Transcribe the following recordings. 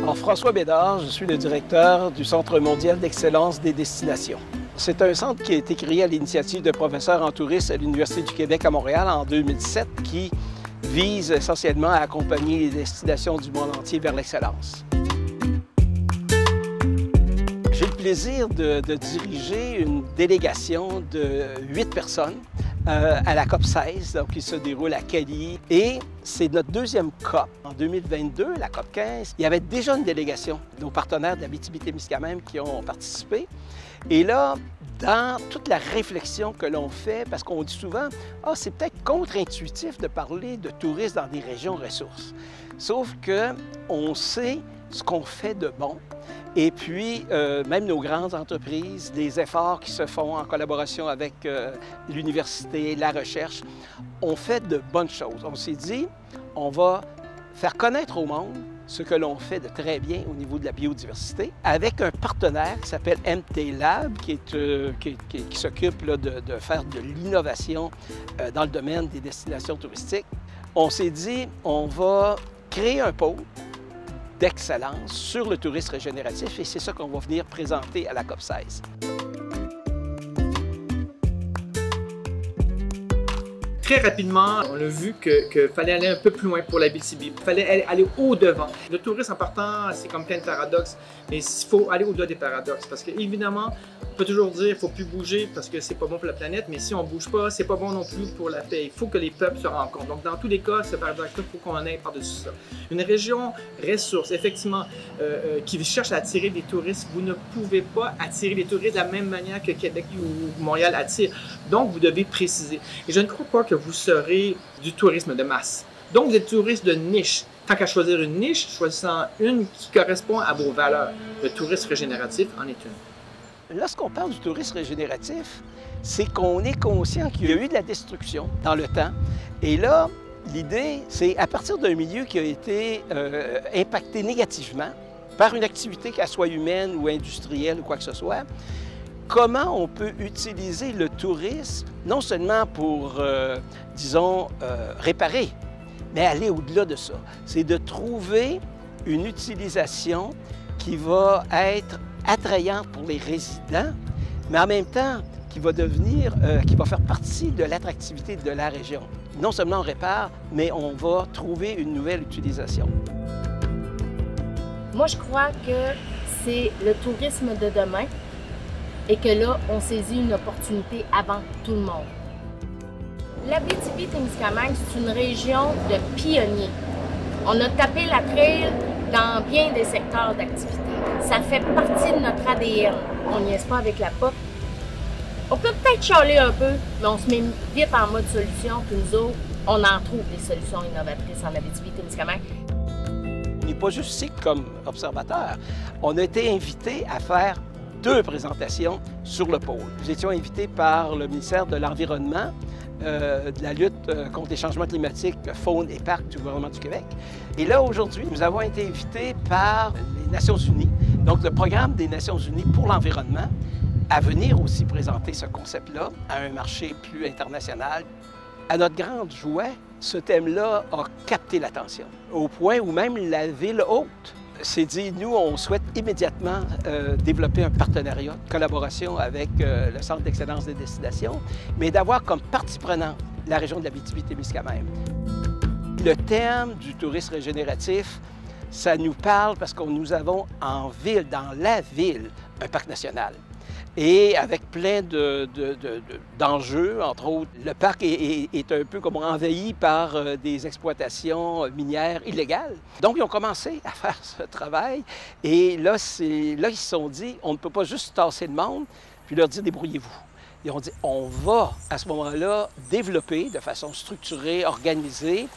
Alors, François Bédard, je suis le directeur du Centre mondial d'excellence des destinations. C'est un centre qui a été créé à l'initiative de professeurs en tourisme à l'Université du Québec à Montréal en 2017 qui vise essentiellement à accompagner les destinations du monde entier vers l'excellence. J'ai le plaisir de diriger une délégation de 8 personnes à la COP 16, donc qui se déroule à Cali. Et c'est notre deuxième COP. En 2022, la COP 15, il y avait déjà une délégation, nos partenaires de l'Abitibi-Témiscamingue qui ont participé. Et là, dans toute la réflexion que l'on fait, parce qu'on dit souvent, « c'est peut-être contre-intuitif de parler de tourisme dans des régions ressources. » Sauf qu'on sait ce qu'on fait de bon. Et puis, même nos grandes entreprises, les efforts qui se font en collaboration avec l'université, la recherche, ont fait de bonnes choses. On s'est dit, on va faire connaître au monde ce que l'on fait de très bien au niveau de la biodiversité, avec un partenaire qui s'appelle MT Lab, qui s'occupe de faire de l'innovation dans le domaine des destinations touristiques. On s'est dit, on va créer un pôle d'excellence sur le tourisme régénératif et c'est ça qu'on va venir présenter à la COP 16. Très rapidement, on a vu qu'il fallait aller un peu plus loin pour l'Abitibi. Il fallait aller au-devant. Le tourisme en partant, c'est comme plein de paradoxes, mais il faut aller au-delà des paradoxes parce qu'évidemment, on peut toujours dire qu'il ne faut plus bouger parce que c'est pas bon pour la planète, mais si on ne bouge pas, c'est pas bon non plus pour la paix. Il faut que les peuples se rendent compte. Donc, dans tous les cas, ce paradoxe-là, il faut qu'on aille par-dessus ça. Une région ressource, effectivement, qui cherche à attirer des touristes, vous ne pouvez pas attirer les touristes de la même manière que Québec ou Montréal attire. Donc, vous devez préciser. Et je ne crois pas que vous serez du tourisme de masse. Donc, vous êtes touriste de niche. Tant qu'à choisir une niche, choisissant une qui correspond à vos valeurs. Le tourisme régénératif en est une. Lorsqu'on parle du tourisme régénératif, c'est qu'on est conscient qu'il y a eu de la destruction dans le temps. Et là, l'idée, c'est à partir d'un milieu qui a été impacté négativement par une activité, qu'elle soit humaine ou industrielle ou quoi que ce soit, comment on peut utiliser le tourisme, non seulement pour, disons, réparer, mais aller au-delà de ça. C'est de trouver une utilisation qui va être attrayante pour les résidents, mais en même temps qui va faire partie de l'attractivité de la région. Non seulement on répare, mais on va trouver une nouvelle utilisation. Moi, je crois que c'est le tourisme de demain et que là, on saisit une opportunité avant tout le monde. L'Abitibi-Témiscamingue, c'est une région de pionniers. On a tapé la trail dans bien des secteurs d'activité. Ça fait partie de notre ADN. On n'y est pas avec la POP. On peut peut-être chialer un peu, mais on se met vite en mode solution, puis nous autres, on en trouve des solutions innovatrices en Abitibi-Témiscamingue. On n'est pas juste ici comme observateur. On a été invités à faire 2 présentations sur le pôle. Nous étions invités par le ministère de l'Environnement, de la lutte contre les changements climatiques, faune et parcs du gouvernement du Québec. Et là, aujourd'hui, nous avons été invités par les Nations unies, donc le programme des Nations unies pour l'environnement, à venir aussi présenter ce concept-là à un marché plus international. À notre grande joie, ce thème-là a capté l'attention, au point où même la ville haute s'est dit, nous, on souhaite immédiatement développer un partenariat, une collaboration avec le Centre d'excellence des destinations, mais d'avoir comme partie prenante la région de l'Abitibi-Témiscamingue. Le thème du tourisme régénératif, ça nous parle parce que nous avons en ville, dans la ville, un parc national. Et avec plein d'enjeux, entre autres, le parc est un peu comme envahi par des exploitations minières illégales. Donc, ils ont commencé à faire ce travail. Et là, ils se sont dit, on ne peut pas juste tasser le monde puis leur dire, débrouillez-vous. Ils ont dit, on va, à ce moment-là, développer de façon structurée, organisée,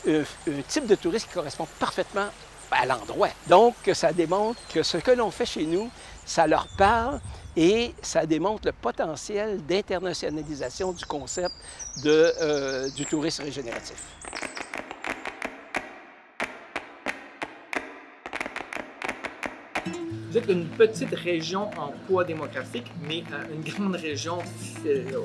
un type de tourisme qui correspond parfaitement à l'endroit. Donc, ça démontre que ce que l'on fait chez nous, ça leur parle et ça démontre le potentiel d'internationalisation du concept du tourisme régénératif. vous êtes une petite région en poids démographique, mais une grande région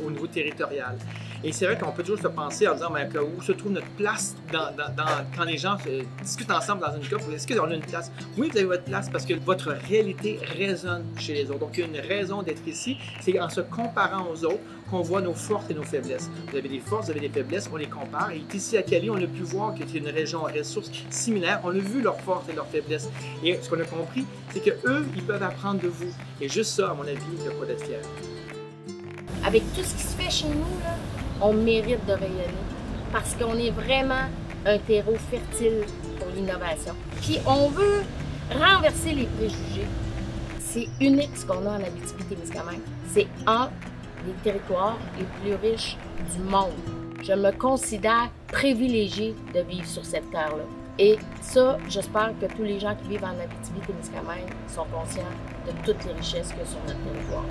au niveau territorial. Et c'est vrai qu'on peut toujours se penser en disant où se trouve notre place quand les gens discutent ensemble dans une couple. Est-ce qu'on a une place? Oui, vous avez votre place parce que votre réalité résonne chez les autres. Donc, il y a une raison d'être ici. C'est en se comparant aux autres qu'on voit nos forces et nos faiblesses. Vous avez des forces, vous avez des faiblesses, on les compare. Et ici à Cali, on a pu voir que c'est une région à ressources similaires. On a vu leurs forces et leurs faiblesses. Et ce qu'on a compris, c'est qu'eux, ils peuvent apprendre de vous. Et juste ça, à mon avis, il n'y a pas d'être fier. Avec tout ce qui se fait chez nous, là, on mérite de rayonner parce qu'on est vraiment un terreau fertile pour l'innovation. Puis on veut renverser les préjugés. C'est unique ce qu'on a en Abitibi-Témiscamingue. C'est un des territoires les plus riches du monde. Je me considère privilégiée de vivre sur cette terre-là. Et ça, j'espère que tous les gens qui vivent en Abitibi-Témiscamingue sont conscients de toutes les richesses qu'il y a sur notre territoire.